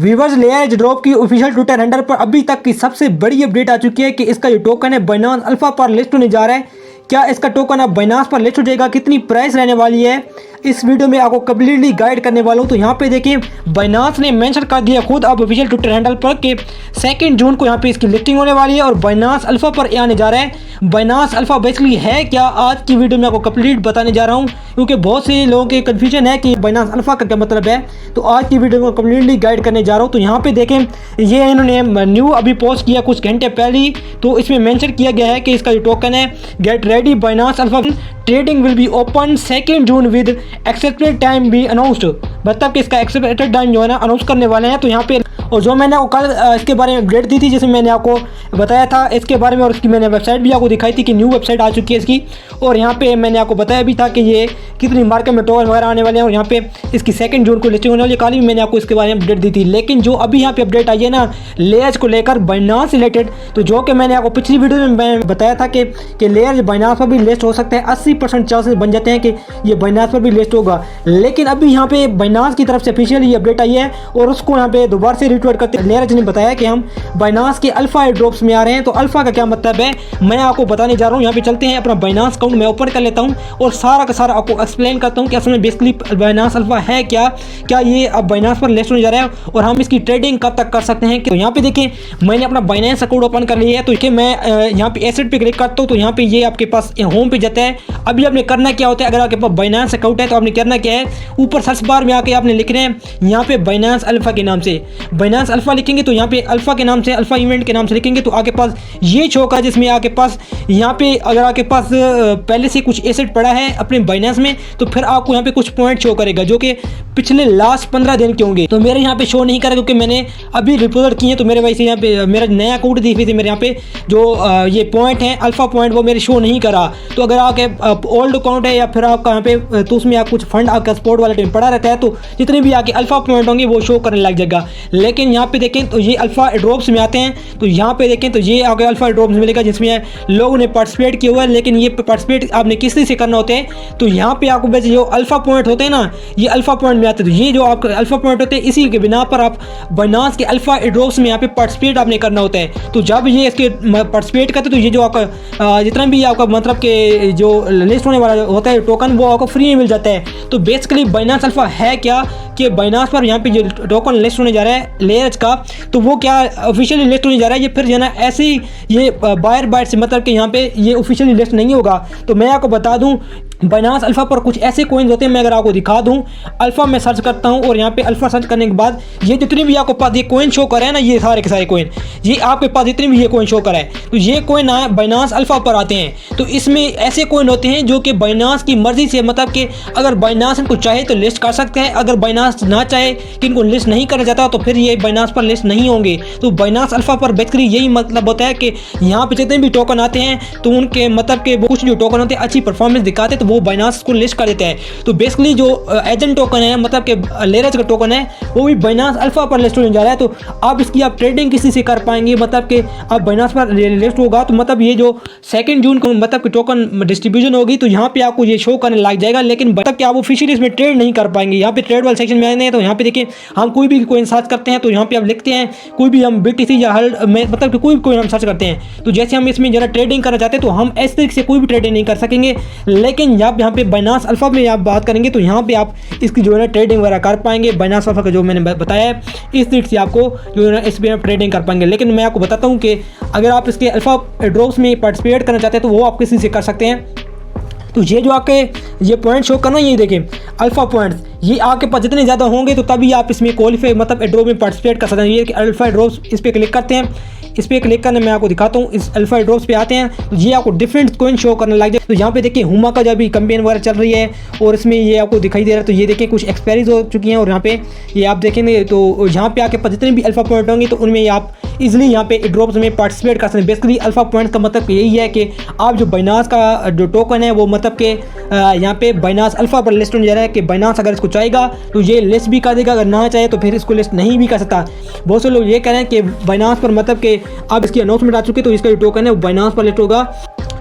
Viewers layer drop की official Twitter handle पर अभी तक की सबसे बड़ी अपडेट आ चुकी है कि इसका जो टोकन है बाइनांस अल्फा पर लिस्ट होने जा रहा है। क्या इसका टोकन अब बाइनांस पर लिस्ट हो जाएगा, कितनी प्राइस रहने वाली है, इस वीडियो में आपको कंप्लीटली गाइड करने वाला हूं। तो यहाँ पे देखिए बाइनांस ने मेंशन कर दिया खुद अब ऑफिशियल ट्विटर हैंडल पर कि 2 जून को यहाँ पे इसकी लिस्टिंग होने वाली है और बाइनांस अल्फा पर आने जा रहा है। बाइनांस अल्फा बेसिकली है क्या, आज की वीडियो में आपको कंप्लीट बताने जा रहा हूँ, क्योंकि बहुत से लोगों के कन्फ्यूजन है कि बाइनांस अल्फा का क्या मतलब है। तो आज की वीडियो में कंप्लीटली गाइड करने जा रहा हूँ। तो यहाँ पे देखें ये इन्होंने न्यू अभी पोस्ट किया कुछ घंटे पहले ही, तो इसमें मेंशन किया गया है कि इसका जो टोकन है get ready Binance alpha trading will be open 2 June with expected time B announced, मतलब कि इसका एक्सपेक्टेड टाइम जो है ना अनाउंस करने वाले हैं। तो यहाँ पे और जो मैंने आपको कल इसके बारे में अपडेट दी थी, जिसमें मैंने आपको बताया था इसके बारे में, और इसकी मैंने वेबसाइट भी आपको दिखाई थी कि न्यू वेबसाइट आ चुकी है इसकी, और यहाँ पे मैंने आपको बताया भी था कि ये कितनी मार्केट में टोकन वगैरह आने वाले हैं, और यहाँ पे इसकी 2 जून को लिस्टिंग होने वाली है। कल भी मैंने आपको इसके बारे में अपडेट दी थी। लेकिन जो अभी यहाँ पे अपडेट आई है ना लेयर्स को लेकर बाइनांस रिलेटेड, तो जो कि मैंने आपको पिछली वीडियो में मैं बताया था कि लेयर्स बाइनांस पर भी लिस्ट हो सकते हैं, 80% चांसेस बन जाते हैं कि ये बाइनांस पर भी लिस्ट होगा। लेकिन अभी यहाँ पे बाइनांस की तरफ से ऑफिशियल ये अपडेट आई है और उसको यहाँ पे दोबारा से रिट्वीट करते लेयर्स ने बताया कि हम बाइनांस के अल्फा ड्रॉप्स में आ रहे हैं। तो अल्फा का क्या मतलब है मैं आपको बताने जा रहा हूँ। यहाँ पे चलते हैं, अपना बाइनांस अकाउंट मैं ओपन कर लेता हूँ और सारा का सारा आपको एक्सप्लेन करता हूँ कि असल में बेसिकली बाइनांस अल्फा है क्या ये अब बाइनांस पर लिस्ट होने जा रहा है और हम इसकी ट्रेडिंग कब तक कर सकते हैं। तो यहाँ पे देखिए मैंने अपना बाइनांस अकाउंट ओपन कर लिया है। तो देखिए मैं यहाँ पे एसेट पे क्लिक करता हूँ, तो यहाँ पे ये आपके पास होम पे जाता है। अभी आपने करना क्या होता है, अगर आपके पास बाइनांस अकाउंट है तो आपने करना क्या है, ऊपर सर्च बार में आके आपने लिख रहे हैं यहाँ पे बाइनांस अल्फा के नाम से, बाइनांस अल्फा लिखेंगे तो यहाँ पे अल्फा के नाम से, अल्फा इवेंट के नाम से लिखेंगे तो आपके पास ये शो होगा, जिसमें आपके पास यहाँ पे अगर आपके पास पहले से कुछ एसेट पड़ा है अपने बाइनांस में तो फिर आपको यहाँ पे कुछ पॉइंट शो करेगा जो कि पिछले लास्ट 15 दिन के होंगे। तो मेरे यहाँ पे शो नहीं करेगा क्योंकि मैंने अभी रिपोर्ट किए, तो मेरे वैसे यहाँ पे मेरा नया अकाउंट दिख रही थी, मेरे यहाँ पे जो ये पॉइंट है अल्फा पॉइंट वो मेरे शो नहीं करा। तो अगर आपके ओल्ड अकाउंट है या फिर आपका यहाँ पे तो उसमें आप कुछ फंड आपका स्पोर्ट वाले टाइम पड़ा रहता है तो जितने भी आपके अल्फा पॉइंट होंगे वो शो करने लग जाएगा। लेकिन यहाँ पे देखें तो ये अल्फा ड्रॉप्स में आते हैं, तो यहाँ पे देखें तो ये आपके अल्फा ड्रॉप्स मिलेगा जिसमें लोगों ने पार्टिसिपेट किया हुआ है। लेकिन ये पार्टिसिपेट आपने किसी से करना होते हैं, तो यहाँ पे आपको वैसे जो अल्फा पॉइंट होते हैं ना ये अल्फा पॉइंट में आते हैं। तो ये जो आपके अल्फा पॉइंट होते हैं इसी के बिना पर आप बाइनांस के अल्फा ड्रॉप्स में यहाँ पे पार्टिसिपेट आपने करना होता है। तो जब ये इसके पार्टिसिपेट करते तो ये जो आपका जितना भी आपका मतलब के जो लिस्ट होने वाला होता है टोकन वो आपको फ्री में मिल जाता है। तो बेसिकली बाइनांस अल्फा है क्या कि बाइनांस पर यहाँ पे जो टोकन लिस्ट होने जा रहा है लेयर्स का, तो वो क्या ऑफिशियली लिस्ट होने जा रहा है, ये फिर जो है ना ऐसे ही ये बायर बाइट से मतलब कि यहाँ पे ये ऑफिशियली लिस्ट नहीं होगा। तो मैं आपको बता दूं बाइनांस अल्फा पर कुछ ऐसे कोइंस होते हैं, मैं अगर आपको दिखा दूं अल्फा में सर्च करता हूं और यहाँ पे अल्फा सर्च करने के बाद ये जितने भी आपको पास ये कोइन शो कर रहे हैं ना, ये सारे के सारे कोइन ये आपके पास जितने भी ये कोइन शो कर रहा है तो ये कोइन बाइनांस अल्फा पर आते हैं। तो इसमें ऐसे कोइन होते हैं जो कि बाइनांस की मर्जी से, मतलब कि अगर बाइनांस इनको चाहे तो लिस्ट कर सकते हैं, अगर बाइनांस ना चाहे कि इनको लिस्ट नहीं करना चाहता तो फिर ये बाइनांस पर लिस्ट नहीं होंगे। तो बाइनांस अल्फा पर बेसिकली यही मतलब होता है कि यहाँ पे जितने भी टोकन आते हैं तो उनके मतलब के कुछ जो टोकन होते हैं अच्छी परफॉर्मेंस दिखाते हैं तो वो बाइनांस को लिस्ट कर देता है। तो बेसिकली जो एजेंट टोकन है मतलब कि लेयर्स का टोकन है वो भी बाइनांस अल्फा पर लिस्ट होने जा रहा है। तो आप इसकी आप ट्रेडिंग किसी से कर पाएंगे, मतलब कि आप बाइनांस पर लिस्ट होगा तो मतलब ये जो 2 जून को मतलब कि टोकन डिस्ट्रीब्यूशन होगी तो यहाँ पे आपको ये शो करने लग जाएगा, लेकिन मतलब कि आप ऑफिशियली इसमें ट्रेड नहीं कर पाएंगे। यहाँ पे ट्रेड वाले सेक्शन में आए हैं तो यहाँ पे देखिए हम कोई भी कोइन सर्च करते हैं तो यहाँ पे आप लिखते हैं कोई भी हम BTC या हल्ड में मतलब कि कोई भी कोइन हम सर्च करते हैं तो जैसे हम इसमें जरा ट्रेडिंग करना चाहते हैं तो हम इस तरीके से कोई भी ट्रेडिंग नहीं कर सकेंगे। लेकिन जब यहाँ पे बाइनांस अल्फा में आप बात करेंगे तो यहाँ पे आप इसकी जो है ना ट्रेडिंग वगैरह कर पाएंगे। बाइनांस अल्फा का जो मैंने बताया है इस तरीके से आपको जो है ना इस पर ट्रेडिंग कर पाएंगे। लेकिन मैं आपको बताता हूँ कि अगर आप इसके अल्फा ड्रॉप्स में पार्टिसिपेट करना चाहते हैं तो वो आप किसी से कर सकते हैं। तो ये जो आपके ये पॉइंट शो करना ये देखें अल्फा पॉइंट्स ये आपके पास जितने ज़्यादा होंगे तो तभी आप इसमें क्वालिफाई मतलब ड्रॉप में पार्टिसिपेट कर सकते हैं। ये अल्फा ड्रॉप्स इस पर क्लिक करते हैं, इस पर क्लिक करने मैं आपको दिखाता हूँ, इस अल्फा ड्रॉप्स पे आते हैं तो ये आपको डिफरेंट कोइन शो करने लग जाए। तो यहाँ पे देखिए हुमा का जो अभी कैंपेन वगैरह चल रही है और इसमें ये आपको दिखाई दे रहा है। तो ये देखिए कुछ एक्सपायरीज हो चुकी हैं और यहाँ पे ये आप देखेंगे तो यहाँ पे आपके पास जितने भी अल्फा पॉइंट होंगे तो उनमें आप इजीली यहाँ पे ड्रॉप्स में पार्टिसिपेट कर सकते हैं। बेसिकली अल्फा पॉइंट का मतलब यही है कि आप जो बाइनांस का जो टोकन है वो मतलब कि यहाँ पे बाइनांस अल्फा पर लिस्ट होने जा रहा है कि बाइनांस अगर इसको चाहेगा तो ये लिस्ट भी कर देगा, अगर ना चाहे तो फिर इसको लिस्ट नहीं भी कर सकता। बहुत से लोग ये कह रहे हैं कि बाइनांस पर मतलब कि अब इसकी अनाउंसमेंट आ चुकी है तो इसका जो टोकन है वो बाइनांस पर लिस्ट होगा।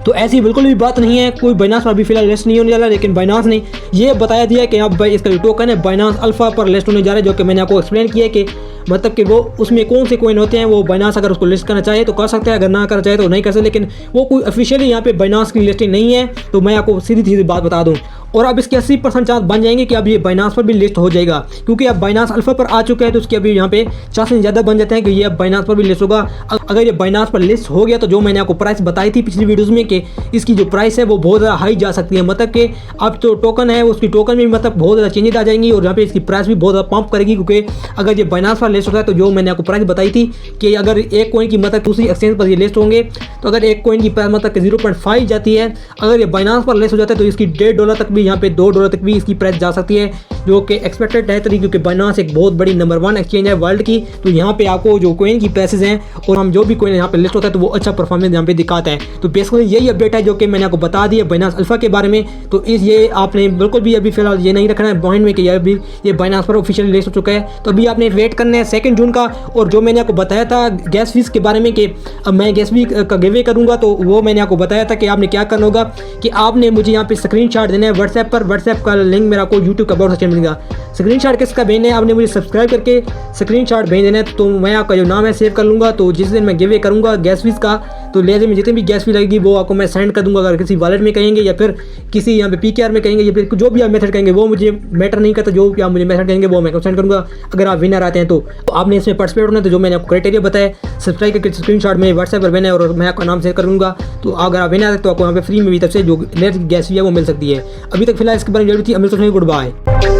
तो ऐसी बिल्कुल भी बात नहीं है, कोई बाइनांस पर अभी फिलहाल लिस्ट नहीं होने जा रहा, लेकिन बाइनांस ने ये बताया दिया कि अब इसका जो टोकन है बाइनांस अल्फा पर लिस्ट होने जा रहा है, जो कि मैंने आपको एक्सप्लेन किया है कि मतलब कि वो उसमें कौन से कॉइन होते हैं, वो बाइनांस अगर उसको लिस्ट करना चाहे तो कर सकता है, अगर ना करना चाहे तो नहीं कर सकते। लेकिन वो कोई ऑफिशियली यहाँ पे बाइनांस की लिस्टिंग नहीं है। तो मैं आपको सीधी सीधी बात बता दूँ। और अब इसके 80% चांस बन जाएंगे कि अब ये बाइनांस पर भी लिस्ट हो जाएगा, क्योंकि अब बाइनांस अल्फा पर आ चुका है। तो उसके अभी यहाँ पे चांसेस ज़्यादा बन जाते हैं कि ये अब बाइनांस पर भी लिस्ट होगा। अगर ये बाइनांस पर लिस्ट हो गया तो जो मैंने आपको प्राइस बताई थी पिछली वीडियोज़ में कि इसकी जो प्राइस है वो बहुत ज़्यादा हाई जा सकती है। मतलब कि अब जो टोकन है उसकी टोकन में मतलब बहुत ज़्यादा चेंजेस आ जाएंगी और यहाँ पे इसकी प्राइस भी बहुत ज़्यादा पंप करेगी। क्योंकि अगर ये बाइनांस पर लिस्ट होता है तो जो मैंने आपको प्राइस बताई थी कि अगर एक कॉइन की मतलब दूसरी एक्सचेंज पर ये लिस्ट होंगे तो अगर एक कॉइन की प्राइस मतलब 0.5 जाती है, अगर ये बाइनांस पर लिस्ट हो जाता है तो इसकी $1.5 तक भी, यहाँ पे $2 तक भी इसकी प्राइस जा सकती है, जो कि एक्सपेक्टेड है। क्योंकि बाइनांस एक बहुत बड़ी नंबर 1 एक्सचेंज है वर्ल्ड की। तो यहाँ पे आपको जो कॉइन की प्राइसेस हैं और हम जो भी कॉइन यहाँ पे लिस्ट होता है तो वो अच्छा परफॉर्मेंस यहाँ पे दिखाता है। तो बेसिकली यही अपडेट है जो कि मैंने आपको बता दिया बाइनांस अल्फा के बारे में। तो ये आपने बिल्कुल भी अभी फिलहाल ये नहीं रखना है माइंड में कि अभी ये बाइनांस पर ऑफिशियली लिस्ट हो चुका है। तो अभी आपने वेट करना है 2 जून का। और जो मैंने आपको बताया था गैस फीस के बारे में कि अब मैं गैस फी का गिवे करूँगा, तो वो मैंने आपको बताया था कि आपने क्या करना होगा कि आपने मुझे यहाँ पे स्क्रीनशॉट देना है व्हाट्सएप पर। व्हाट्सएप का लिंक मेरा को यूट्यूब का अबाउट सेक्शन मिलेगा। स्क्रीनशॉट किसका भेजना है, आपने मुझे सब्सक्राइब करके स्क्रीनशॉट भेज देना है। तो मैं आपका जो नाम है सेव कर लूँगा। तो जिस दिन मैं गिवे करूँगा गैस फीस का, तो लेज़र में जितनी भी गैस फी लगेगी वो आपको मैं सेंड कर दूँगा। अगर किसी वॉलेट में कहेंगे या फिर किसी यहाँ पे PKR में कहेंगे या फिर जो भी आप मेथड कहेंगे वो मुझे मैटर नहीं करता। जो भी आप मुझे मेथड कहेंगे वो मैं सेंड करूँगा। अगर आप विनर आते हैं तो आपने इसमें पार्टिसिपेट होना है। तो जो मैंने आपको क्राइटेरिया बताया, सब्सक्राइब करके स्क्रीनशॉट में व्हाट्सएप पर भेजना है और मैं आपका नाम शेयर करूँगा। तो अगर आप विनर आते तो आपको यहाँ पे फ्री में भी तब से जो लेज़र गैस फी है वो मिल सकती है। अभी तक फिलहाल इसके बारे में जरूरी थी। अमिल गुड बाय।